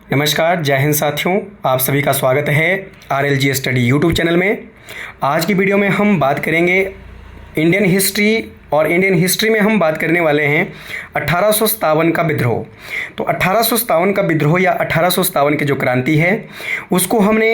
नमस्कार, जय हिंद साथियों। आप सभी का स्वागत है RLG स्टडी यूट्यूब चैनल में। आज की वीडियो में हम बात करेंगे इंडियन हिस्ट्री, और इंडियन हिस्ट्री में हम बात करने वाले हैं 1857 का विद्रोह। तो 1857 का विद्रोह या 1857 की जो क्रांति है उसको हमने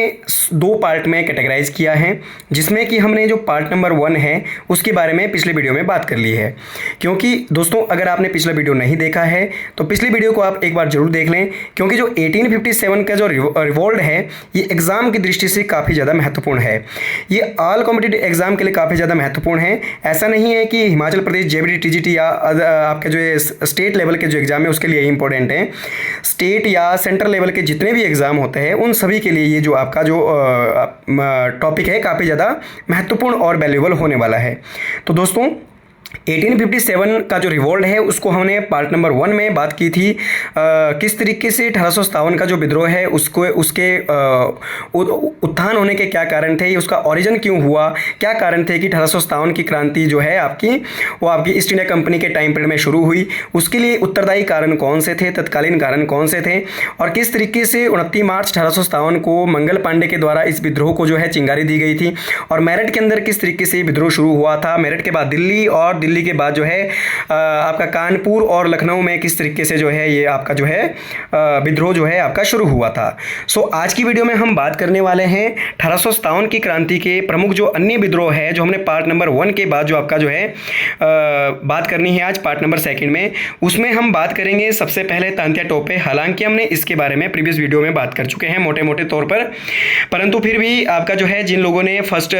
दो पार्ट में कैटेगराइज किया है, जिसमें कि हमने जो पार्ट नंबर 1 है उसके बारे में पिछले वीडियो में बात कर ली है। क्योंकि दोस्तों, अगर आपने पिछला वीडियो नहीं देखा है तो पिछली वीडियो को आप एक बार जरूर देख लें, क्योंकि जो 1857 का जो रिवोल्ट है ये एग्ज़ाम की दृष्टि से काफ़ी ज़्यादा महत्वपूर्ण है। ये ऑल कॉम्पिटिटिव एग्जाम के लिए काफ़ी ज़्यादा महत्वपूर्ण है। ऐसा नहीं है कि हिमाचल प्रदेश JBT TGT या आपके जो स्टेट लेवल के जो एग्ज़ाम है उसके लिए इंपॉर्टेंट है। स्टेट या सेंट्रल लेवल के जितने भी एग्ज़ाम होते हैं उन सभी के लिए ये जो आपका जो टॉपिक है काफ़ी ज़्यादा महत्वपूर्ण और वैल्यूएबल होने वाला है। तो दोस्तों, 1857 का जो रिवोल्ट है उसको हमने पार्ट नंबर 1 में बात की थी। किस तरीके से 1857 का जो विद्रोह है उसको उसके उत्थान होने के क्या कारण थे, उसका ओरिजिन क्यों हुआ, क्या कारण थे कि 1857 की क्रांति जो है आपकी वो आपकी ईस्ट इंडिया कंपनी के टाइम पीरियड में शुरू हुई, उसके लिए उत्तरदायी कारण कौन से थे, तत्कालीन कारण कौन से थे, और किस तरीके से 29 मार्च 1857 को मंगल पांडे के द्वारा इस विद्रोह को जो है चिंगारी दी गई थी, और मेरठ के अंदर किस तरीके से विद्रोह शुरू हुआ था। मेरठ के बाद दिल्ली, और दिल्ली के बाद जो है आपका कानपुर और लखनऊ में किस तरीके से जो है ये आपका जो है विद्रोह जो है आपका शुरू हुआ था। सो आज की वीडियो में हम बात करने वाले हैं 1857 की क्रांति के प्रमुख जो अन्य विद्रोह है, जो हमने पार्ट नंबर 1 के बाद जो आपका जो है बात करनी है आज पार्ट नंबर 2 में। उसमें हम बात करेंगे सबसे पहले तांत्या टोपे। हालांकि हमने इसके बारे में प्रीवियस वीडियो में बात कर चुके हैं मोटे मोटे तौर पर, परंतु फिर भी आपका जो है जिन लोगों ने फर्स्ट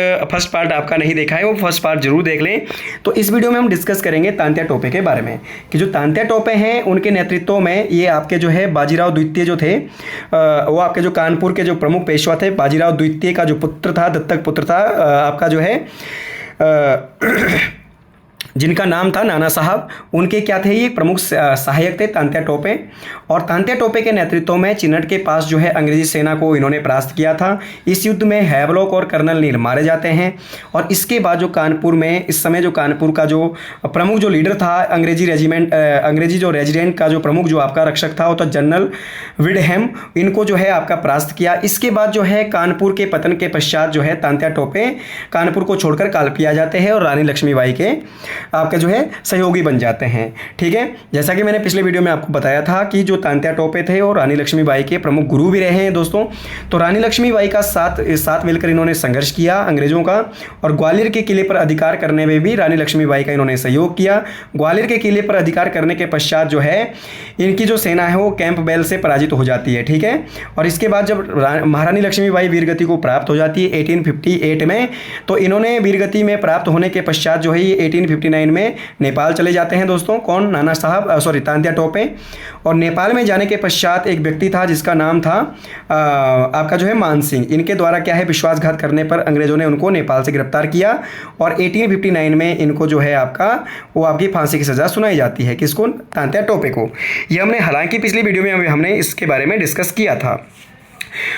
पार्ट आपका नहीं देखा है वो फर्स्ट पार्ट जरूर देख लें। तो इस वीडियो में हम डिस्कस करेंगे तांत्या टोपे के बारे में, कि जो तांत्या टोपे हैं उनके नेतृत्व में ये आपके जो है बाजीराव द्वितीय जो थे वो आपके जो कानपुर के जो प्रमुख पेशवा थे, बाजीराव द्वितीय का जो पुत्र था, दत्तक पुत्र था आपका जो है जिनका नाम था नाना साहब, उनके क्या थे, ये प्रमुख सहायक थे तांत्या टोपे। और तांत्या टोपे के नेतृत्व में चिन्नट के पास जो है अंग्रेजी सेना को इन्होंने परास्त किया था। इस युद्ध में हैवलॉक और कर्नल नील मारे जाते हैं। और इसके बाद जो कानपुर में इस समय जो कानपुर का जो प्रमुख जो लीडर था अंग्रेजी जो रेजिडेंट का जो प्रमुख जो आपका रक्षक था वो तो जनरल विडहैम, इनको जो है आपका परास्त किया। इसके बाद जो है कानपुर के पतन के पश्चात जो है तांत्या टोपे कानपुर को छोड़कर कालपी आ जाते हैं और रानी लक्ष्मीबाई के आपके जो है सहयोगी बन जाते हैं। ठीक है, जैसा कि मैंने पिछले वीडियो में आपको बताया था कि जो तांत्या टोपे थे और रानी लक्ष्मीबाई के प्रमुख गुरु भी रहे हैं दोस्तों। तो रानी लक्ष्मीबाई का साथ मिलकर इन्होंने संघर्ष किया अंग्रेजों का, और ग्वालियर के किले पर अधिकार करने में भी रानी लक्ष्मीबाई का इन्होंने सहयोग किया। ग्वालियर के किले पर अधिकार करने के पश्चात जो है इनकी जो सेना है वो कैंपबेल से पराजित हो जाती है। ठीक है, और इसके बाद जब महारानी लक्ष्मीबाई वीरगति को प्राप्त हो जाती है 1858 में, तो इन्होंने वीरगति में प्राप्त होने के पश्चात जो है ये 1859 में नेपाल चले जाते हैं दोस्तों। कौन? नाना साहब, तांत्या टोपे। और नेपाल में जाने के पश्चात एक व्यक्ति था जिसका नाम था आपका जो है मान सिंह। इनके द्वारा क्या है विश्वासघात करने पर अंग्रेजों ने उनको नेपाल से गिरफ्तार किया, और 1859 में इनको जो है आपका वो आपकी फांसी की सज़ा सुनाई जाती है। किसको? तांत्या टोपे को। ये हमने हालांकि पिछली वीडियो में हमने इसके बारे में डिस्कस किया था।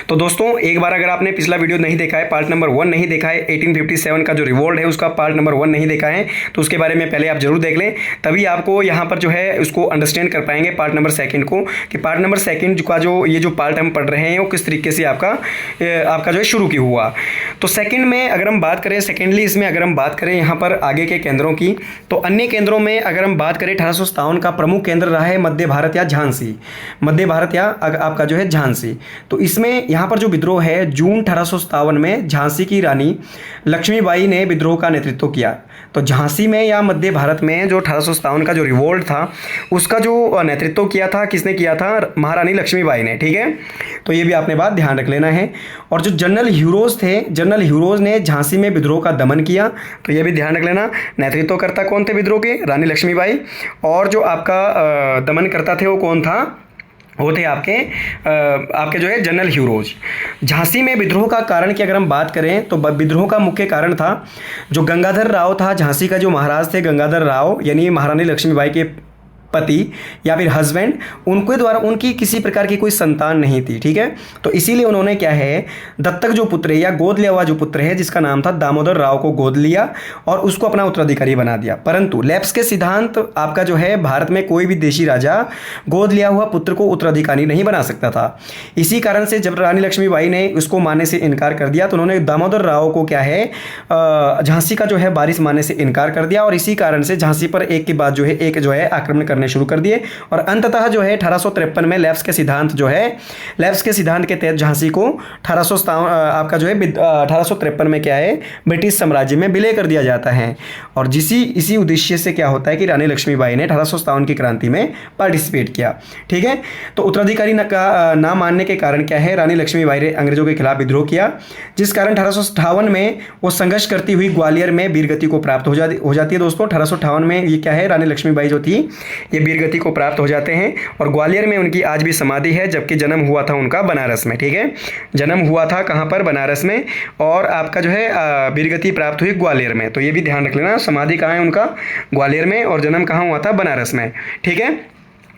तो दोस्तों, एक बार अगर आपने पिछला वीडियो नहीं देखा है, पार्ट नंबर 1 नहीं देखा है, 1857 का जो रिवोल्ट है उसका पार्ट नंबर 1 नहीं देखा है, तो उसके बारे में पहले आप जरूर देख लें, तभी आपको यहाँ पर जो है उसको अंडरस्टैंड कर पाएंगे पार्ट नंबर 2 को, कि पार्ट नंबर 2 का जो ये जो पार्ट हम पढ़ रहे हैं वो किस तरीके से आपका जो है शुरू की हुआ। तो सेकेंड में अगर हम बात करें, सेकेंडली इसमें अगर हम बात करें यहाँ पर आगे के केंद्रों की, तो अन्य केंद्रों में अगर हम बात करें 1857 का प्रमुख केंद्र रहा है मध्य भारत या झांसी, मध्य भारत या आपका जो है झांसी। तो इसमें यहाँ पर जो विद्रोह है जून 1857 में झांसी की रानी लक्ष्मीबाई ने विद्रोह का नेतृत्व किया। तो झांसी में या मध्य भारत में जो 1857 का जो रिवोल्ट था उसका जो नेतृत्व किया था किसने किया था? महारानी लक्ष्मीबाई ने। ठीक है, तो ये भी आपने बात ध्यान रख लेना है। और जो जनरल ह्यूरोज थे, जनरल ह्यूरोज ने झांसी में विद्रोह का दमन किया, तो ये भी ध्यान रख लेना। नेतृत्वकर्ता कौन थे विद्रोह के? रानी लक्ष्मीबाई। और जो आपका दमन करता थे वो कौन था? वो थे आपके जो है जनरल ह्यूरोज। झांसी में विद्रोह का कारण की अगर हम बात करें तो विद्रोह का मुख्य कारण था जो गंगाधर राव था, झांसी का जो महाराज थे गंगाधर राव, यानी महारानी लक्ष्मीबाई के पति या फिर हस्बैंड, उनके द्वारा उनकी किसी प्रकार की कोई संतान नहीं थी। ठीक है, तो इसीलिए उन्होंने क्या है, दत्तक जो पुत्र है या गोद लिया हुआ जो पुत्र है जिसका नाम था दामोदर राव को गोद लिया और उसको अपना उत्तराधिकारी बना दिया। परंतु लेप्स के सिद्धांत आपका जो है, भारत में कोई भी देशी राजा गोद लिया हुआ पुत्र को उत्तराधिकारी नहीं बना सकता था। इसी कारण से जब रानी लक्ष्मीबाई ने उसको मानने से इनकार कर दिया तो उन्होंने दामोदर राव को क्या है, झांसी का जो है वारिस मानने से इनकार कर दिया और इसी कारण से झांसी पर एक के बाद जो है एक जो है आक्रमण करने शुरू कर दिए और अंततः जो है 1853 में लेप्स के सिद्धांत जो है, लेप्स के सिद्धांत के तहत झांसी को 1857 आपका जो है 1853 में क्या है, ब्रिटिश साम्राज्य में विलय कर दिया जाता है। और इसी उद्देश्य से क्या होता है कि रानी लक्ष्मीबाई ने 1857 की क्रांति में पार्टिसिपेट किया। ठीक है, तो उत्तराधिकारी ना मानने के कारण क्या है, रानी लक्ष्मीबाई ने अंग्रेजों के खिलाफ विद्रोह किया, जिस कारण 1858 में वो संघर्ष करती हुई ग्वालियर में वीरगति को प्राप्त हो जाती है। दोस्तों 1858 में ये क्या है, रानी लक्ष्मीबाई जो थी ये वीरगति को प्राप्त हो जाते हैं और ग्वालियर में उनकी आज भी समाधि है, जबकि जन्म हुआ था उनका बनारस में। ठीक है, जन्म हुआ था कहाँ पर, बनारस में, और आपका जो है वीरगति प्राप्त हुई ग्वालियर में। तो ये भी ध्यान रख लेना, समाधि कहाँ है उनका, ग्वालियर में, और जन्म कहाँ हुआ था, बनारस में। ठीक है,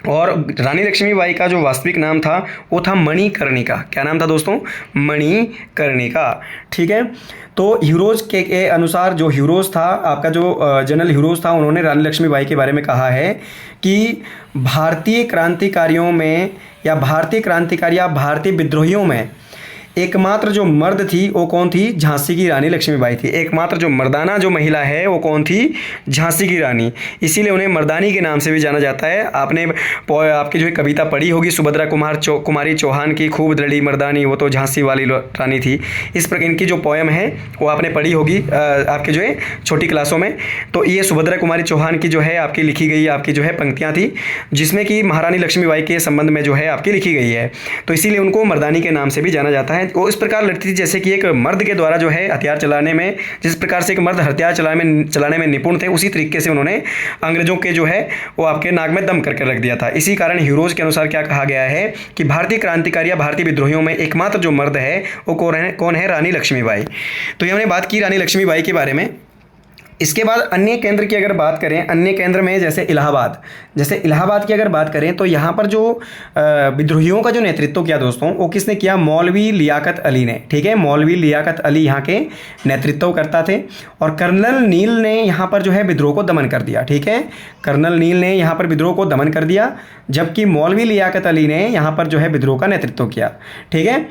और रानी लक्ष्मीबाई का जो वास्तविक नाम था वो था मणिकर्णिका। क्या नाम था दोस्तों, मणिकर्णिका। ठीक है, तो हीरोज के अनुसार जो हीरोज था आपका, जो जनरल हीरोज था, उन्होंने रानी लक्ष्मीबाई के बारे में कहा है कि भारतीय क्रांतिकारियों में या भारतीय क्रांतिकारी या भारतीय विद्रोहियों में एकमात्र जो मर्द थी वो कौन थी, झांसी की रानी लक्ष्मीबाई थी। एकमात्र जो मर्दाना जो महिला है वो कौन थी, झांसी की रानी। इसीलिए उन्हें मर्दानी के नाम से भी जाना जाता है। आपने आपकी जो है कविता पढ़ी होगी सुभद्रा कुमारी चौहान की, खूब दृढ़ी मर्दानी वो तो झांसी वाली रानी थी। इस प्रकार इनकी जो पोयम है वो आपने पढ़ी होगी आपके जो है छोटी क्लासों में। तो ये सुभद्रा कुमारी चौहान की जो है आपकी लिखी गई आपकी जो है पंक्तियाँ थी, जिसमें कि महारानी लक्ष्मीबाई के संबंध में जो है आपकी लिखी गई है। तो इसीलिए उनको मर्दानी के नाम से भी जाना जाता है। वो इस प्रकार लड़ती थी जैसे कि एक मर्द के द्वारा जो है हथियार चलाने में, जिस प्रकार से एक मर्द हथियार चलाने में निपुण थे, उसी तरीके से उन्होंने अंग्रेजों के जो है वो आपके नाक में दम करके रख दिया था। इसी कारण हीरोज के अनुसार क्या कहा गया है कि भारतीय क्रांतिकारी या भारतीय विद्रोहियों में एकमात्र जो मर्द है वो कौन है, रानी लक्ष्मीबाई। तो ये हमने बात की रानी लक्ष्मीबाई के बारे में। इसके बाद अन्य केंद्र की अगर बात करें, अन्य केंद्र में जैसे इलाहाबाद की अगर बात करें तो यहाँ पर जो विद्रोहियों का जो नेतृत्व किया दोस्तों, वो किसने किया, मौलवी लियाकत अली ने। ठीक है, मौलवी लियाकत अली यहाँ के नेतृत्व करता थे और कर्नल नील ने यहाँ पर जो है विद्रोह को दमन कर दिया। ठीक है, कर्नल नील ने यहाँ पर विद्रोह को दमन कर दिया, जबकि मौलवी लियाकत अली ने यहाँ पर जो है विद्रोह का नेतृत्व किया। ठीक है,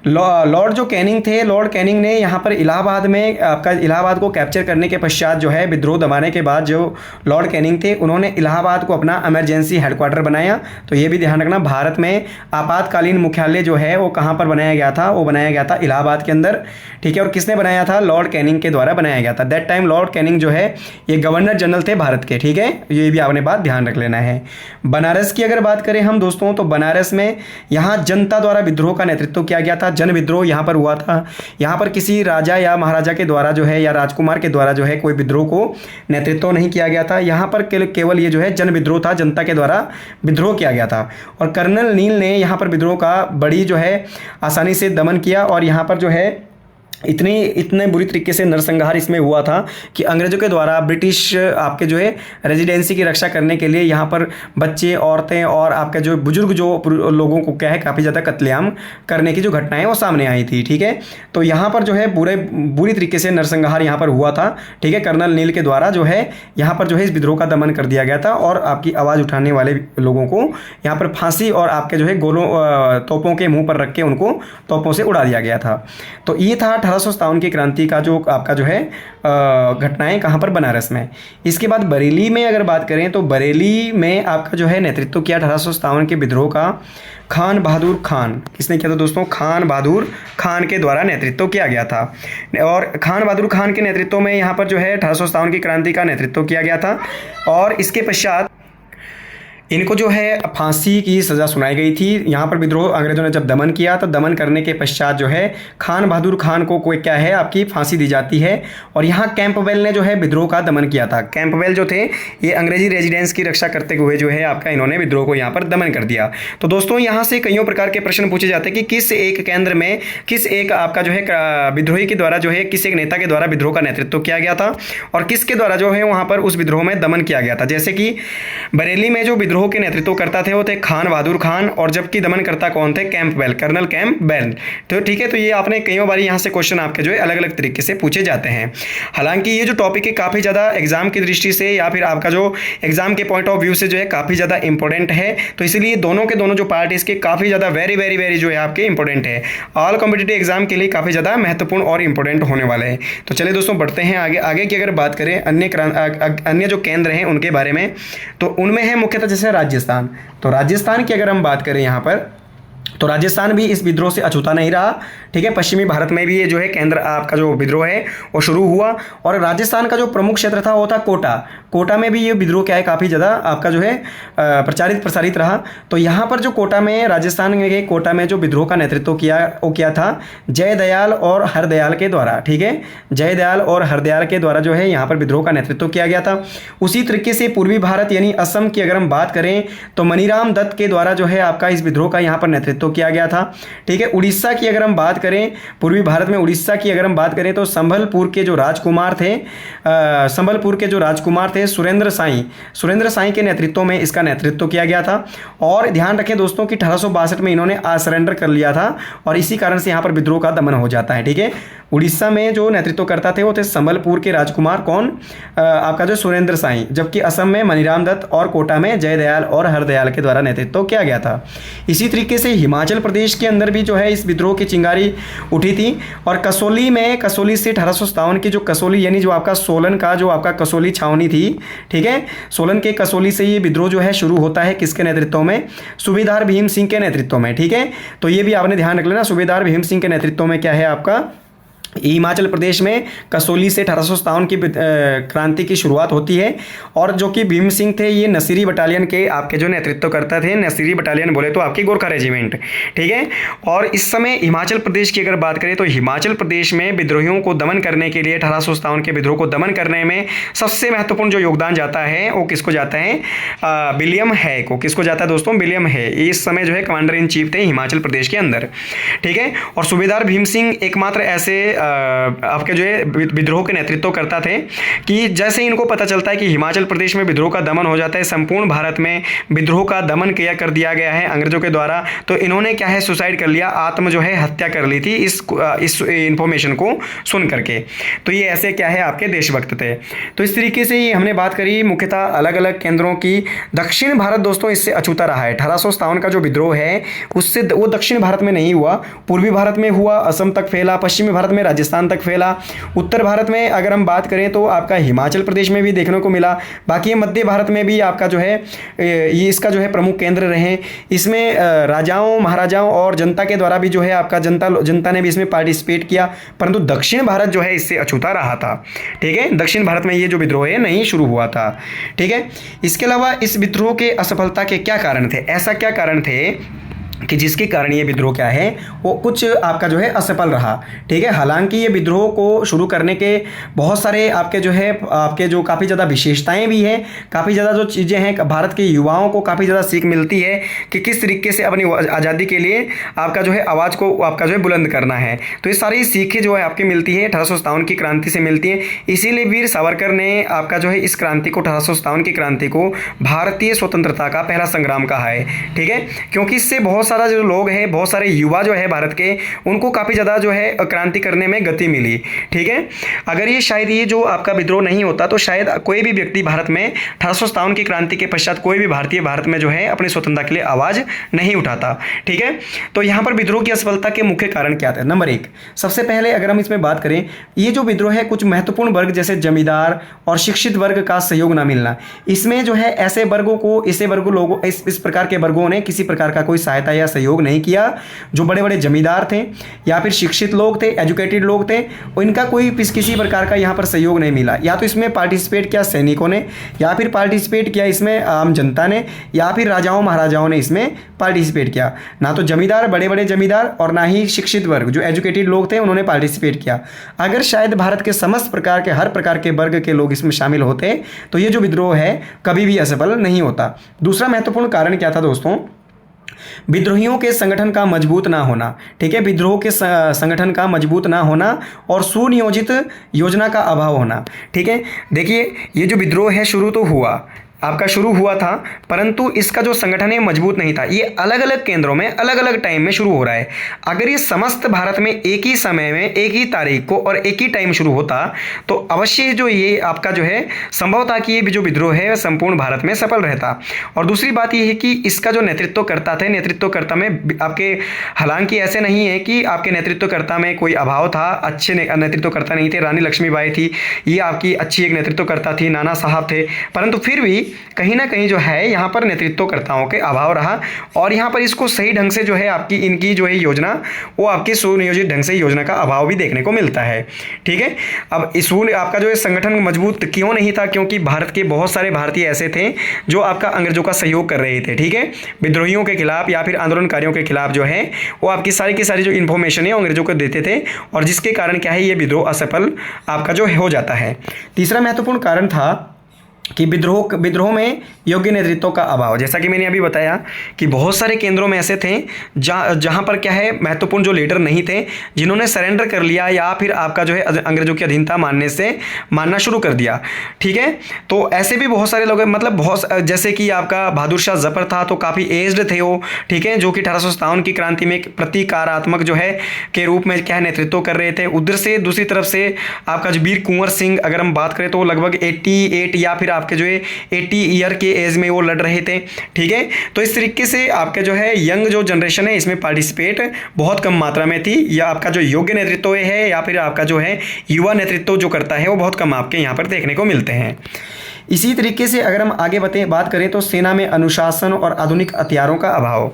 लॉर्ड जो कैनिंग थे, लॉर्ड कैनिंग ने यहाँ पर इलाहाबाद में आपका इलाहाबाद को कैप्चर करने के पश्चात जो है विद्रोह दबाने के बाद जो लॉर्ड कैनिंग थे उन्होंने इलाहाबाद को अपना इमरजेंसी हेडक्वार्टर बनाया। तो ये भी ध्यान रखना, भारत में आपातकालीन मुख्यालय जो है वो कहाँ पर बनाया गया था, वो बनाया गया था इलाहाबाद के अंदर। ठीक है, और किसने बनाया था, लॉर्ड कैनिंग के द्वारा बनाया गया था। दैट टाइम लॉर्ड कैनिंग जो है ये गवर्नर जनरल थे भारत के। ठीक है, ये भी आपने बात ध्यान रख लेना है। बनारस की अगर बात करें हम दोस्तों, तो बनारस में यहाँ जनता द्वारा विद्रोह का नेतृत्व किया गया था। जन विद्रोह यहाँ पर हुआ था। यहाँ पर किसी राजा या महाराजा के द्वारा जो है या राजकुमार के द्वारा जो है कोई विद्रोह को नेतृत्व नहीं किया गया था। यहाँ पर केवल ये जो है जन विद्रोह था, जनता के द्वारा विद्रोह किया गया था। और कर्नल नील ने यहाँ पर विद्रोह का बड़ी जो है आसानी से दमन किया और यहाँ पर जो है इतने बुरी तरीके से नरसंहार इसमें हुआ था कि अंग्रेजों के द्वारा ब्रिटिश आपके जो है रेजिडेंसी की रक्षा करने के लिए यहाँ पर बच्चे, औरतें और आपके जो बुजुर्ग जो लोगों को क्या है काफ़ी ज़्यादा कत्लेआम करने की जो घटनाएं वो सामने आई थी। ठीक है, तो यहाँ पर जो है बुरी तरीके से नरसंहार यहाँ पर हुआ था। ठीक है, कर्नल नील के द्वारा जो है यहाँ पर जो है इस विद्रोह का दमन कर दिया गया था और आपकी आवाज़ उठाने वाले लोगों को यहाँ पर फांसी और आपके जो है गोलों तोपों के मुँह पर रख के उनको तोपों से उड़ा दिया गया था। तो ये था 1857 की क्रांति का जो आपका जो है घटनाएं कहाँ पर, बनारस में। इसके बाद बरेली में अगर बात करें तो बरेली में आपका जो है नेतृत्व किया 1857 के विद्रोह का खान बहादुर खान। किसने किया था दोस्तों, खान बहादुर खान के द्वारा नेतृत्व किया गया था। और खान बहादुर खान के नेतृत्व में यहाँ पर जो है 1857 की क्रांति का नेतृत्व किया गया था। और इसके पश्चात इनको जो है फांसी की सज़ा सुनाई गई थी। यहाँ पर विद्रोह अंग्रेजों ने जब दमन किया तो दमन करने के पश्चात जो है खान बहादुर खान को कोई क्या है आपकी फांसी दी जाती है। और यहाँ कैंपबेल ने जो है विद्रोह का दमन किया था। कैंपबेल जो थे ये अंग्रेजी रेजिडेंस की रक्षा करते हुए जो है आपका इन्होंने विद्रोह को यहाँ पर दमन कर दिया। तो दोस्तों यहाँ से कईयों प्रकार के प्रश्न पूछे जाते हैं कि किस एक केंद्र में किस एक आपका जो है विद्रोही के द्वारा जो है किस एक नेता के द्वारा विद्रोह का नेतृत्व किया गया था और किसके द्वारा जो है वहाँ पर उस विद्रोह में दमन किया गया था। जैसे कि बरेली में जो विद्रोह के नेतृत्व करता थे वो थे खान बहादुर खान और जबकि दमन करता कौन थे? Campbell, colonel Campbell. तो ठीक है, तो ये आपने कईयों बार यहाँ से क्वेश्चन आपके जो है अलग अलग तरीके से पूछे जाते हैं। हालांकि ये जो टॉपिक है काफ़ी ज़्यादा एग्जाम की दृष्टि से या फिर आपका जो एग्जाम के पॉइंट ऑफ व्यू से जो है काफ़ी ज़्यादा इंपॉर्टेंट है। तो इसीलिए दोनों के दोनों जो पार्ट इसके काफ़ी ज़्यादा वेरी वेरी वेरी जो है आपके इंपॉर्टेंट है। ऑल कॉम्पिटिटिव एग्जाम के लिए काफ़ी ज़्यादा महत्वपूर्ण और इंपॉर्टेंट होने वाले हैं। तो चलिए दोस्तों बढ़ते हैं आगे की अगर बात करें अन्य जो केंद्र हैं उनके बारे में, तो उनमें है मुख्यतः जैसे राजस्थान। तो राजस्थान की अगर हम बात करें यहाँ पर, तो राजस्थान भी इस विद्रोह से अछूता नहीं रहा। ठीक है, पश्चिमी भारत में भी ये जो है केंद्र आपका जो विद्रोह है वो शुरू हुआ और राजस्थान का जो प्रमुख क्षेत्र था वो था कोटा। कोटा में भी ये विद्रोह क्या है काफ़ी ज़्यादा आपका जो है प्रसारित रहा। तो यहाँ पर जो कोटा में राजस्थान के कोटा में जो विद्रोह का नेतृत्व किया वो किया था जयदयाल और हरदयाल के द्वारा। ठीक है, जयदयाल और हरदयाल के द्वारा जो है यहाँ पर विद्रोह का नेतृत्व किया गया था। उसी तरीके से पूर्वी भारत यानी असम की अगर हम बात करें तो मनीराम दत्त के द्वारा जो है आपका इस विद्रोह का यहाँ पर नेतृत्व किया गया था। ठीक है, उड़ीसा की अगर हम बात करें, पूर्वी भारत में उड़ीसा की अगर हम बात करें तो संबलपुर के जो राजकुमार थे सुरेंद्र साई के नेतृत्व में इसका नेतृत्व किया गया था। और ध्यान रखें दोस्तों कि 1862 में इन्होंने सरेंडर कर लिया था और इसी कारण से यहाँ पर विद्रोह का दमन हो जाता है। ठीक है, उड़ीसा में जो नेतृत्व करता थे वो थे संबलपुर के राजकुमार कौन? आपका जो सुरेंद्र साई, जबकि असम में मनीराम दत्त और कोटा में जयदयाल और हरदयाल के द्वारा नेतृत्व किया गया था। इसी तरीके से हिमाचल प्रदेश के अंदर भी जो है इस विद्रोह की चिंगारी उठी थी और कसौली से 1857 की जो कसौली यानी जो आपका सोलन का जो आपका कसौली छावनी थी। ठीक है, सोलन के कसौली से ये विद्रोह जो है शुरू होता है किसके नेतृत्व में? सूबेदार भीम सिंह के नेतृत्व में। ठीक है, तो ये भी आपने ध्यान रख लेना, सूबेदार भीम सिंह के नेतृत्व में क्या है आपका हिमाचल प्रदेश में कसौली से 1857 की क्रांति की शुरुआत होती है। और जो कि भीम सिंह थे ये नसीरी बटालियन के आपके जो नेतृत्व करता थे, नसीरी बटालियन बोले तो आपकी गोरखा रेजिमेंट। ठीक है, और इस समय हिमाचल प्रदेश की अगर बात करें तो हिमाचल प्रदेश में विद्रोहियों को दमन करने के लिए 1857 के विद्रोह को दमन करने में सबसे महत्वपूर्ण जो योगदान जाता है वो किसको जाता है? विलियम है को। किसको जाता है दोस्तों? विलियम है। इस समय जो है कमांडर इन चीफ थे हिमाचल प्रदेश के अंदर। ठीक है, और सूबेदार भीम सिंह एकमात्र ऐसे आपके जो है विद्रोह के नेतृत्व करता थे कि जैसे इनको पता चलता है कि हिमाचल प्रदेश में विद्रोह का दमन हो जाता है, संपूर्ण भारत में विद्रोह का दमन कर दिया गया है अंग्रेजों के द्वारा, तो इन्होंने क्या है सुसाइड कर लिया, आत्म जो है हत्या कर ली थी इस इंफॉर्मेशन को सुन करके। तो ये ऐसे क्या है आपके देशभक्त थे। तो इस तरीके से ही हमने बात करी मुख्यतः अलग अलग केंद्रों की। दक्षिण भारत दोस्तों इससे अछूता रहा है। 1857 का जो विद्रोह है उससे वो दक्षिण भारत में नहीं हुआ, पूर्वी भारत में हुआ, असम तक फैला, पश्चिमी भारत में राजस्थान तक फैला, उत्तर भारत में अगर हम बात करें तो आपका हिमाचल प्रदेश में भी देखने को मिला। बाकी मध्य भारत में भी आपका जो है ये इसका जो है प्रमुख केंद्र रहे। इसमें राजाओं महाराजाओं और जनता के द्वारा भी जो है आपका जनता ने भी इसमें पार्टिसिपेट किया, परंतु दक्षिण भारत जो है इससे अछूता रहा था। ठीक है, दक्षिण भारत में ये जो विद्रोह है नहीं शुरू हुआ था। ठीक है, इसके अलावा इस विद्रोह के असफलता के क्या कारण थे? ऐसा क्या कारण थे कि जिसके कारण ये विद्रोह क्या है वो कुछ आपका जो है असफल रहा। ठीक है, हालांकि ये विद्रोह को शुरू करने के बहुत सारे आपके जो है आपके जो काफ़ी ज़्यादा विशेषताएं भी हैं, काफ़ी ज़्यादा जो चीज़ें हैं, भारत के युवाओं को काफ़ी ज़्यादा सीख मिलती है कि किस तरीके से अपनी आज़ादी के लिए आपका जो है आवाज़ को आपका जो है बुलंद करना है। तो ये सारी सीखें जो है आपकी मिलती है 1857 की क्रांति से मिलती है। इसीलिए वीर सावरकर ने आपका जो है इस क्रांति को 1857 की क्रांति को भारतीय स्वतंत्रता का पहला संग्राम कहा है। ठीक है, क्योंकि इससे बहुत सारा जो लोग हैं, बहुत सारे युवा जो है भारत के, उनको काफ़ी ज़्यादा जो है क्रांति करने में गति मिली। ठीक है, अगर ये शायद ये जो आपका विद्रोह नहीं होता तो शायद कोई भी व्यक्ति भारत में 1857 की क्रांति के पश्चात कोई भी भारतीय भारत में जो है अपनी स्वतंत्रता के लिए आवाज़ नहीं उठाता। ठीक है, तो यहाँ पर विद्रोह की असफलता के मुख्य कारण क्या थे? नंबर 1, सबसे पहले अगर हम इसमें बात करें, ये जो विद्रोह है कुछ महत्वपूर्ण वर्ग जैसे जमींदार और शिक्षित वर्ग का सहयोग ना मिलना। इसमें जो है ऐसे वर्गों को इस प्रकार के वर्गों ने किसी प्रकार का कोई सहायता या सहयोग नहीं किया। जो बड़े बड़े जमींदार थे या फिर शिक्षित लोग थे, एजुकेटेड लोग थे, इनका कोई किसी प्रकार का यहाँ पर सहयोग नहीं मिला। या तो इसमें पार्टिसिपेट किया सैनिकों ने, या फिर पार्टिसिपेट किया इसमें आम जनता ने, या फिर राजाओं महाराजाओं ने इसमें पार्टिसिपेट किया। ना तो जमींदार, बड़े बड़े जमींदार, और ना ही शिक्षित वर्ग जो एजुकेटेड लोग थे उन्होंने पार्टिसिपेट किया। अगर शायद भारत के समस्त प्रकार के, हर प्रकार के वर्ग के लोग इसमें शामिल होते तो ये जो विद्रोह है कभी भी असफल नहीं होता। दूसरा महत्वपूर्ण कारण क्या था दोस्तों? विद्रोहियों के संगठन का मजबूत ना होना। ठीक है, विद्रोह के संगठन का मजबूत ना होना और सुनियोजित योजना का अभाव होना। ठीक है, देखिए ये जो विद्रोह है शुरू तो हुआ, आपका शुरू हुआ था, परंतु इसका जो संगठन है मजबूत नहीं था। ये अलग अलग केंद्रों में अलग अलग टाइम में शुरू हो रहा है। अगर ये समस्त भारत में एक ही समय में, एक ही तारीख को और एक ही टाइम शुरू होता तो अवश्य जो ये आपका जो है संभव था कि ये जो विद्रोह है संपूर्ण भारत में सफल रहता। और दूसरी बात ये है कि इसका जो नेतृत्वकर्ता थे, नेतृत्वकर्ता में आपके, हालांकि ऐसे नहीं है कि आपके नेतृत्वकर्ता में कोई अभाव था, अच्छे नेतृत्वकर्ता नहीं थे। रानी लक्ष्मीबाई थी, ये आपकी अच्छी एक नेतृत्वकर्ता थी, नाना साहब थे, परंतु फिर भी कहीं ना कहीं जो है यहाँ पर नेतृत्वकर्ताओं के अभाव रहा। और यहाँ पर इसको सही ढंग से जो है आपकी इनकी जो है योजना, वो आपकी सुनियोजित ढंग से योजना का अभाव भी देखने को मिलता है। ठीक है, अब इस आपका जो है संगठन मजबूत क्यों नहीं था? क्योंकि भारत के बहुत सारे भारतीय ऐसे थे जो आपका अंग्रेजों का सहयोग कर रहे थे। ठीक है, विद्रोहियों के खिलाफ या फिर आंदोलनकारियों के खिलाफ जो है वो आपकी सारी की सारी जो इन्फॉर्मेशन है अंग्रेजों को देते थे, और जिसके कारण क्या है ये विद्रोह असफल आपका जो हो जाता है। तीसरा महत्वपूर्ण कारण था कि विद्रोह में योग्य नेतृत्व का अभाव। जैसा कि मैंने अभी बताया कि बहुत सारे केंद्रों में ऐसे थे जहां पर क्या है महत्वपूर्ण जो लीडर नहीं थे, जिन्होंने सरेंडर कर लिया या फिर आपका जो है अंग्रेजों की अधीनता मानना शुरू कर दिया। ठीक है, तो ऐसे भी बहुत सारे लोग, मतलब बहुत, जैसे कि आपका बहादुर शाह जफर था, तो काफ़ी एज्ड थे वो। ठीक है, जो कि 1857 की क्रांति में एक प्रतीकारात्मक जो है के रूप में क्या है नेतृत्व कर रहे थे। उधर से दूसरी तरफ से आपका जो वीर कुंवर सिंह, अगर हम बात करें तो लगभग 88 या फिर आपके जो है 80 ईयर के एज में वो लड़ रहे थे। ठीक है, तो इस तरीके से आपके जो है यंग जो जनरेशन है इसमें पार्टिसिपेट बहुत कम मात्रा में थी, या आपका जो योग्य नेतृत्व है या फिर आपका जो है युवा नेतृत्व जो करता है वो बहुत कम आपके यहाँ पर देखने को मिलते हैं। इसी तरीके से अगर हम आगे बात करें तो सेना में अनुशासन और आधुनिक हथियारों का अभाव।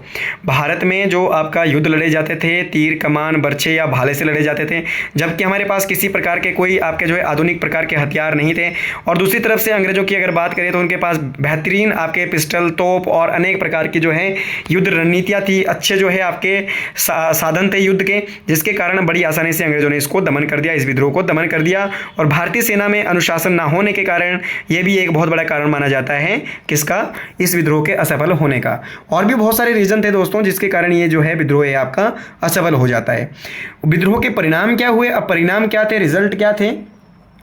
भारत में जो आपका युद्ध लड़े जाते थे तीर कमान बर्छे या भाले से लड़े जाते थे, जबकि हमारे पास किसी प्रकार के कोई आपके जो है आधुनिक प्रकार के हथियार नहीं थे। और दूसरी तरफ से अंग्रेजों की अगर बात करें तो उनके पास बेहतरीन आपके पिस्टल, तोप और अनेक प्रकार की जो है युद्ध रणनीतियाँ थी, अच्छे जो है आपके साधन थे युद्ध के, जिसके कारण बड़ी आसानी से अंग्रेजों ने इसको दमन कर दिया, इस विद्रोह को दमन कर दिया। और भारतीय सेना में अनुशासन न होने के कारण ये भी एक बहुत बड़ा कारण माना जाता है किसका? इस विद्रोह के असफल होने का। और भी बहुत सारे रीजन थे दोस्तों जिसके कारण ये जो है विद्रोह है आपका असफल हो जाता है। विद्रोह के परिणाम क्या हुए? अब परिणाम क्या थे, रिजल्ट क्या थे,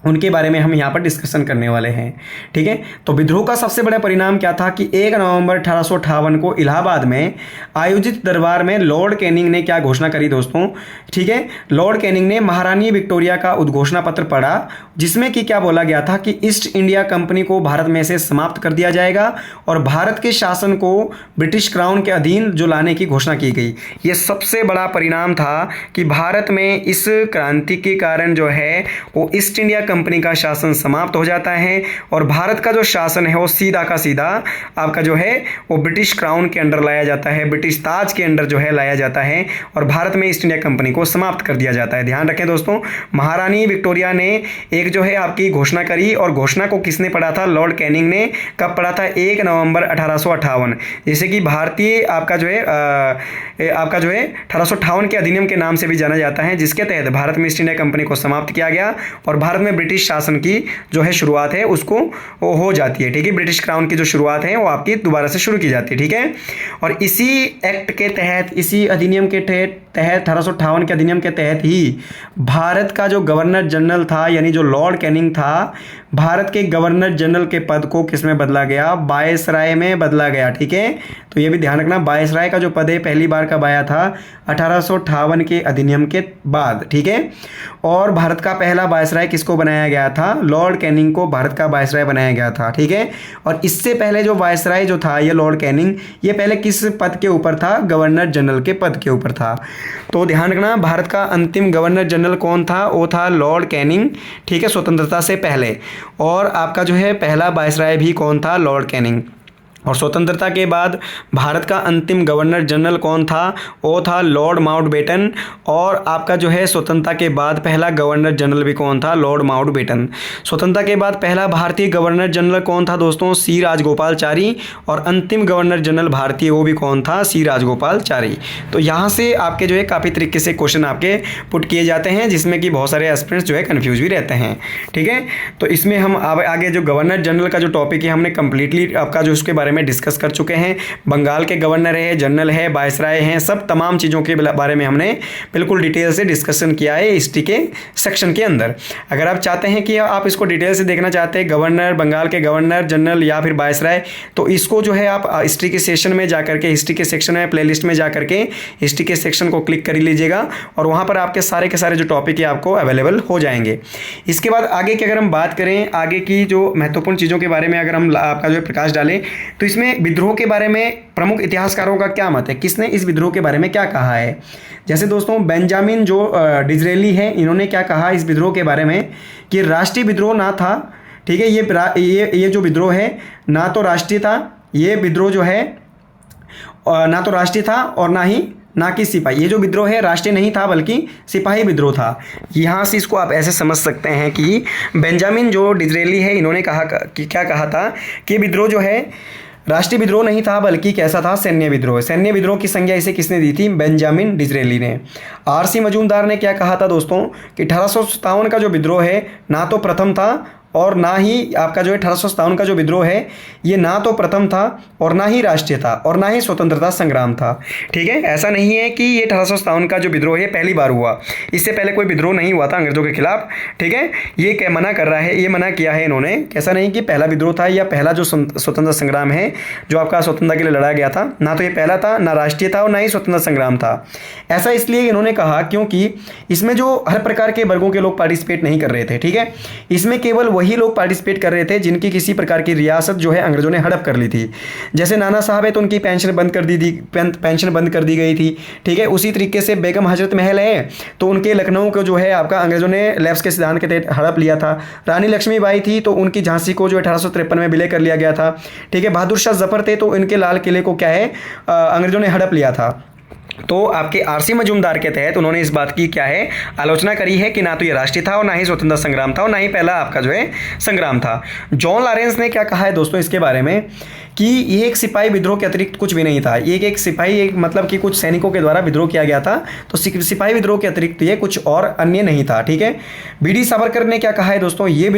उनके बारे में हम यहाँ पर डिस्कशन करने वाले हैं। ठीक है, तो विद्रोह का सबसे बड़ा परिणाम क्या था कि 1 नवंबर 1858 को इलाहाबाद में आयोजित दरबार में लॉर्ड कैनिंग ने क्या घोषणा करी दोस्तों? ठीक है, लॉर्ड कैनिंग ने महारानी विक्टोरिया का उद्घोषणा पत्र पढ़ा, जिसमें कि क्या बोला गया था कि ईस्ट इंडिया कंपनी को भारत में से समाप्त कर दिया जाएगा और भारत के शासन को ब्रिटिश क्राउन के अधीन जो लाने की घोषणा की गई। ये सबसे बड़ा परिणाम था कि भारत में इस क्रांति के कारण जो है वो ईस्ट इंडिया कंपनी का शासन समाप्त हो जाता है और भारत का जो शासन है वो सीधा का सीधा आपका जो है वो ब्रिटिश क्राउन के अंडर लाया जाता है, ब्रिटिश ताज के अंडर जो है लाया जाता है और भारत में ईस्ट इंडिया कंपनी को समाप्त कर दिया जाता है। ध्यान रखें दोस्तों, महारानी विक्टोरिया ने एक जो है आपकी घोषणा करी और घोषणा को किसने पढ़ा था? लॉर्ड कैनिंग ने। कब पढ़ा था? 1 नवंबर 1858। जैसे कि भारतीय आपका जो है 1858 के अधिनियम के नाम से भी जाना जाता है, जिसके तहत भारत में ईस्ट इंडिया कंपनी को समाप्त किया गया और भारत में ब्रिटिश शासन की जो है शुरुआत है उसको वो हो जाती है। ठीक है, ब्रिटिश क्राउन की जो शुरुआत है वो आपकी दोबारा से शुरू की जाती है। ठीक है, और इसी एक्ट के तहत, इसी अधिनियम के तहत 1858 के अधिनियम के तहत ही भारत का जो गवर्नर जनरल था यानी जो लॉर्ड कैनिंग था, भारत के गवर्नर जनरल के पद को किसमें बदला गया? वायसराय में बदला गया। ठीक है, तो ये भी ध्यान रखना, वायसराय का जो पद है पहली बार कब आया था? 1858 के अधिनियम के बाद। ठीक है, और भारत का पहला वायसराय किसको बनाया गया था? लॉर्ड कैनिंग को भारत का वायसराय बनाया गया था। ठीक है, और इससे पहले जो वायसराय जो था ये लॉर्ड कैनिंग, ये पहले किस पद के ऊपर था? गवर्नर जनरल के पद के ऊपर था। तो ध्यान रखना, भारत का अंतिम गवर्नर जनरल कौन था? वो था लॉर्ड कैनिंग। ठीक है, स्वतंत्रता से पहले। और आपका जो है पहला वायसराय भी कौन था? Lord Canning. और स्वतंत्रता के बाद भारत का अंतिम गवर्नर जनरल कौन था? वो था लॉर्ड माउंटबेटन। और आपका जो है स्वतंत्रता के बाद पहला गवर्नर जनरल भी कौन था? Lord Mountbatten. स्वतंत्रता के बाद पहला भारतीय गवर्नर जनरल कौन था दोस्तों? सी राजगोपालचारी। और अंतिम गवर्नर जनरल भारतीय वो भी कौन था? सी राजगोपालचारी। तो यहाँ से आपके जो है काफ़ी तरीके से क्वेश्चन आपके पुट किए जाते हैं, जिसमें कि बहुत सारे एस्पिरेंट्स जो है कन्फ्यूज भी रहते हैं। ठीक है, तो इसमें हम आगे जो गवर्नर जनरल का जो टॉपिक है हमने कंप्लीटली आपका जो उसके बारे में डिस्कस कर चुके हैं। बंगाल के गवर्नर है, जनरल है, वायसराय हैं, सब तमाम चीज़ों के बारे में हमने बिल्कुल डिटेल से डिस्कशन किया है हिस्ट्री के सेक्शन के अंदर। अगर आप चाहते हैं कि आप इसको डिटेल से देखना चाहते हैं, गवर्नर, बंगाल के गवर्नर जनरल या फिर वायसराय, तो इसको जो है आप हिस्ट्री के सेक्शन में जाकर के, हिस्ट्री के सेक्शन में प्लेलिस्ट में जाकर के हिस्ट्री के सेक्शन को क्लिक कर लीजिएगा और वहाँ पर आपके सारे के सारे जो टॉपिक है आपको अवेलेबल हो जाएंगे। इसके बाद आगे की अगर हम बात करें, आगे की जो महत्वपूर्ण चीज़ों के बारे में अगर हम आपका जो है प्रकाश डालें, तो इसमें विद्रोह के बारे में प्रमुख इतिहासकारों का क्या मत है, किसने इस विद्रोह के बारे में क्या कहा है। जैसे दोस्तों बेंजामिन जो डिज़रेली है, इन्होंने क्या कहा इस विद्रोह के बारे में कि राष्ट्रीय विद्रोह ना था। ठीक है, ये जो विद्रोह है ना तो राष्ट्रीय था, ये विद्रोह जो है ना तो राष्ट्रीय था और ना कि सिपाही। ये जो विद्रोह है राष्ट्रीय नहीं था बल्कि सिपाही विद्रोह था। यहाँ से इसको आप ऐसे समझ सकते हैं कि बेंजामिन जो डिज़रेली है, इन्होंने कहा कि क्या कहा था कि विद्रोह जो है राष्ट्रीय विद्रोह नहीं था बल्कि कैसा था? सैन्य विद्रोह। सैन्य विद्रोह की संज्ञा इसे किसने दी थी? बेंजामिन डिज़रेली ने। आरसी मजूमदार ने क्या कहा था दोस्तों कि 1857 का जो विद्रोह है ना तो प्रथम था और ना ही आपका जो है 1857 का जो विद्रोह है ये ना तो प्रथम था और ना ही राष्ट्रीय था और ना ही स्वतंत्रता संग्राम था। ठीक है, ऐसा नहीं है कि ये 1857 का जो विद्रोह है पहली बार हुआ, इससे पहले कोई विद्रोह नहीं हुआ था अंग्रेजों के खिलाफ। ठीक है, ये क्या मना कर रहा है, ये मना किया है इन्होंने, ऐसा नहीं कि पहला विद्रोह था या पहला जो स्वतंत्रता संग्राम है जो आपका स्वतंत्रता के लिए लड़ा गया था, ना तो ये पहला था, ना राष्ट्रीय था और ना ही स्वतंत्रता संग्राम था। ऐसा इसलिए इन्होंने कहा क्योंकि इसमें जो हर प्रकार के वर्गों के लोग पार्टिसिपेट नहीं कर रहे थे। ठीक है, इसमें केवल वही लोग पार्टिसिपेट कर रहे थे जिनकी किसी प्रकार की रियासत जो है अंग्रेजों ने हड़प कर ली थी। जैसे नाना साहब है तो उनकी पेंशन बंद कर दी गई थी। ठीक है, उसी तरीके से बेगम हजरत महल है तो उनके लखनऊ को जो है आपका अंग्रेजों ने लैप्स के सिद्धांत के तहत हड़प लिया था। रानी लक्ष्मीबाई थी तो उनकी झांसी को जो 1853 में विलय कर लिया गया था। ठीक है, बहादुर शाह जफर थे तो इनके लाल किले को क्या है अंग्रेजों ने हड़प लिया था। तो आपके आरसी मजूमदार के तहत उन्होंने इस बात की क्या है आलोचना करी है कि ना तो ये राष्ट्रीय था और ना ही स्वतंत्रता संग्राम था और ना ही पहला आपका जो है संग्राम था। जॉन लॉरेंस ने क्या कहा है दोस्तों इसके बारे में कि ये एक सिपाही विद्रोह के अतिरिक्त कुछ भी नहीं था। ये एक सिपाही एक मतलब कि कुछ सैनिकों के द्वारा विद्रोह किया गया था, तो सिपाही विद्रोह के अतिरिक्त ये कुछ और अन्य नहीं था। ठीक है, बीडी सावरकर ने क्या कहा है दोस्तों, ये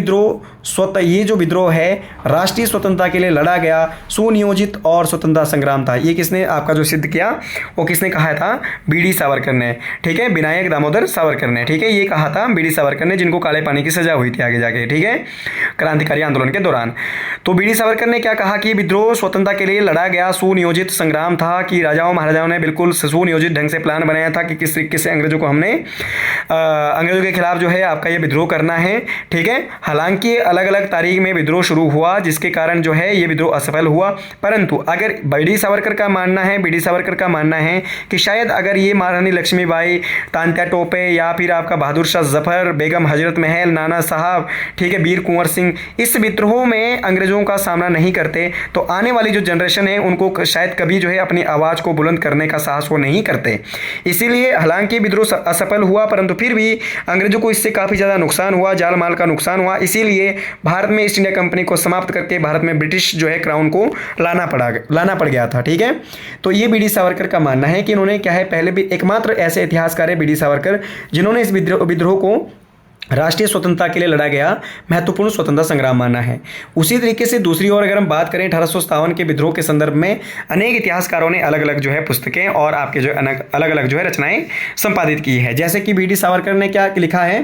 जो विद्रोह है राष्ट्रीय स्वतंत्रता के लिए लड़ा गया सुनियोजित और स्वतंत्रता संग्राम था। ये किसने आपका जो सिद्ध किया, वो किसने कहा था? बीडी सावरकर ने। ठीक है, विनायक दामोदर सावरकर ने। ठीक है, ये कहा था बीडी सावरकर ने, जिनको काले पानी की सजा हुई थी आगे जाके। ठीक है, क्रांतिकारी आंदोलन के दौरान। तो बीडी सावरकर ने क्या कहा कि विद्रोह स्वतंत्रता के लिए लड़ा गया सुनियोजित संग्राम था, कि राजाओं महाराजाओं ने बिल्कुल सुनियोजित ढंग से प्लान बनाया था कि किस तरीके से अंग्रेजों को हमने अंग्रेजों के खिलाफ जो है आपका ये विद्रोह करना है। ठीक है, हालांकि अलग अलग तारीख में विद्रोह शुरू हुआ जिसके कारण जो है ये विद्रोह असफल हुआ, परंतु अगर बीडी सावरकर का मानना है कि शायद अगर ये महारानी लक्ष्मीबाई, तांत्या टोपे या फिर आपका बहादुर शाह जफर, बेगम हजरत महल, नाना साहब, ठीक है, वीर कुंवर सिंह इस विद्रोह में अंग्रेजों का सामना नहीं करते तो आने वाली जो जनरेशन है उनको शायद कभी जो है अपनी आवाज़ को बुलंद करने का साहस वो नहीं करते। इसीलिए हालांकि विद्रोह असफल हुआ परंतु फिर भी अंग्रेजों को इससे काफ़ी ज़्यादा नुकसान हुआ, जान माल का नुकसान हुआ। इसीलिए भारत में ईस्ट इंडिया कंपनी को समाप्त करके भारत में ब्रिटिश जो है क्राउन को लाना पड़ गया था। ठीक है, तो ये बीडी सावरकर का मानना है कि इन्होंने क्या है पहले भी एकमात्र ऐसे इतिहासकार है बीडी सावरकर जिन्होंने इस विद्रोह को राष्ट्रीय स्वतंत्रता के लिए लड़ा गया महत्वपूर्ण स्वतंत्रता संग्राम माना है। उसी तरीके से दूसरी ओर अगर हम बात करें 1857 के विद्रोह के संदर्भ में अनेक इतिहासकारों ने अलग अलग जो है पुस्तकें और आपके जो अलग अलग जो है रचनाएं संपादित की है। जैसे कि बीडी सावरकर ने क्या लिखा है,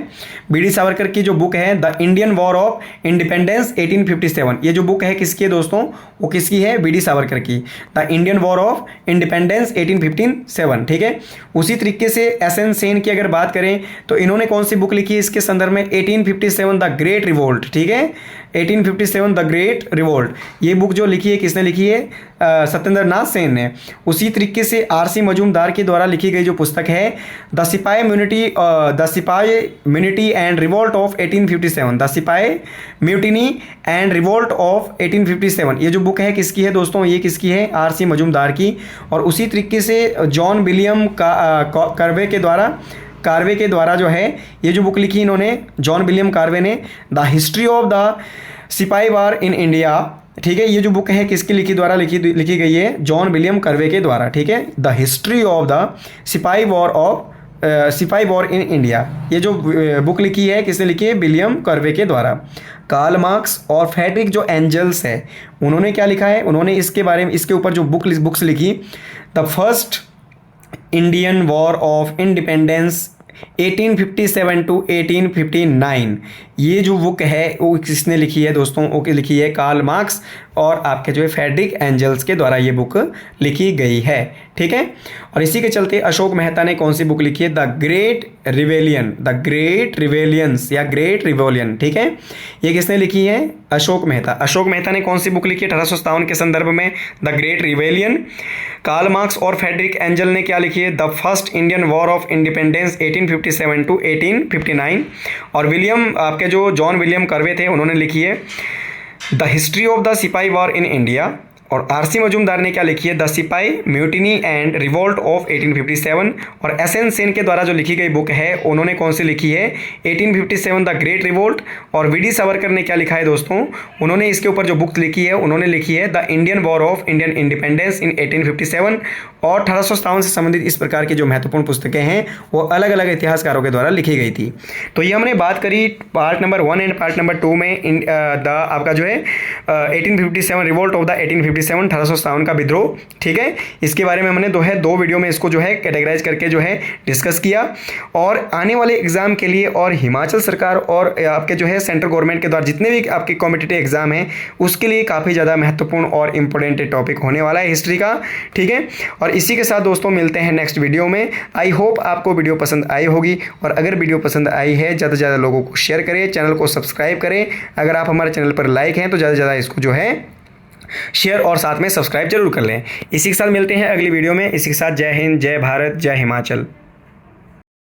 बीडी सावरकर की जो बुक है the Indian war of independence 1857, ये जो बुक है किसकी है दोस्तों, वो किसकी है? बीडी सावरकर की, the Indian war of independence 1857। ठीक है, उसी तरीके से एस एन सेन की अगर बात करें तो इन्होंने कौन सी बुक लिखी है इसके संदर्भ में 1857 द ग्रेट रिवोल्ट, ठीक है, 1857 द ग्रेट रिवोल्ट, ये बुक जो लिखी है किसने लिखी है? सत्येंद्र नाथ सेन ने। उसी तरीके से आर.सी. मजूमदार के द्वारा लिखी गई जो पुस्तक है द सिपाही म्यूनिटी एंड रिवोल्ट ऑफ 1857, द सिपाही म्यूटिनी एंड रिवोल्ट ऑफ 1857, ये जो बुक है किसकी है दोस्तों? ये किसकी है? आर.सी. मजूमदार की। और उसी तरीके से जॉन विलियम कार्वे के द्वारा जो है ये जो बुक लिखी इन्होंने, जॉन विलियम कार्वे ने, द हिस्ट्री ऑफ द सिपाही वार इन इंडिया, ठीक है, ये जो बुक है किसकी लिखी गई है? जॉन विलियम कार्वे के द्वारा, ठीक है, द हिस्ट्री ऑफ द सिपाही वॉर इन इंडिया, ये जो बुक लिखी है किसने लिखी है? विलियम कार्वे के द्वारा। कार्ल मार्क्स और फ्रेडरिक जो एंजल्स है उन्होंने क्या लिखा है? उन्होंने इसके बारे में, इसके ऊपर जो बुक्स लिखी, the first Indian war of independence 1857 to 1859, ये जो बुक है वो किसने लिखी है दोस्तों? वो लिखी है कार्ल मार्क्स और आपके जो है फ्रेडरिक एंजल्स के द्वारा ये बुक लिखी गई है, ठीक है। और इसी के चलते अशोक मेहता ने कौन सी बुक लिखी है? द ग्रेट रिवेलियंस या ग्रेट रिवोलियन, ठीक है, ये किसने लिखी है? अशोक मेहता ने कौन सी बुक लिखी है 1857 के संदर्भ में? The great rebellion. Karl Marx और फ्रेडरिक एंजल ने क्या लिखी है? The first Indian war of independence 1857 to 1859। और आपके जो जॉन विलियम कर्वे थे उन्होंने लिखी है द हिस्ट्री ऑफ द सिपाही वॉर इन इंडिया। और आर.सी. मजूमदार ने क्या लिखी है? द सिपाही म्यूटिनी एंड रिवोल्ट ऑफ 1857। और एस.एन. सेन के द्वारा जो लिखी गई बुक है उन्होंने कौन सी लिखी है? 1857 द ग्रेट रिवोल्ट। और वी.डी. सावरकर ने क्या लिखा है दोस्तों? उन्होंने इसके ऊपर जो बुक लिखी है उन्होंने लिखी है the Indian war of Indian independence in 1857। और 1857 से संबंधित इस प्रकार की जो महत्वपूर्ण पुस्तकें हैं वो अलग अलग इतिहासकारों के द्वारा लिखी गई थी। तो ये हमने बात करी part number 1 and part number 2 में आपका जो है 1857 रिवोल्ट ऑफ द 1857 का विद्रोह, ठीक है। इसके बारे में हमने दो वीडियो में इसको जो है कैटेगराइज करके जो है डिस्कस किया। और आने वाले एग्जाम के लिए और हिमाचल सरकार और आपके जो है सेंट्रल गवर्नमेंट के द्वारा जितने भी आपके कॉम्पिटिटिव एग्जाम हैं उसके लिए काफ़ी ज़्यादा महत्वपूर्ण और इंपॉर्टेंट टॉपिक होने वाला है हिस्ट्री का, ठीक है। और इसी के साथ दोस्तों मिलते हैं नेक्स्ट वीडियो में। आई होप आपको वीडियो पसंद आई होगी, और अगर वीडियो पसंद आई है ज़्यादा से ज़्यादा लोगों को शेयर करें, चैनल को सब्सक्राइब करें। अगर आप हमारे चैनल पर लाइक हैं तो ज़्यादा से ज़्यादा इसको जो है शेयर और साथ में सब्सक्राइब जरूर कर लें। इसी के साथ मिलते हैं अगली वीडियो में। इसी के साथ जय हिंद, जय भारत, जय हिमाचल।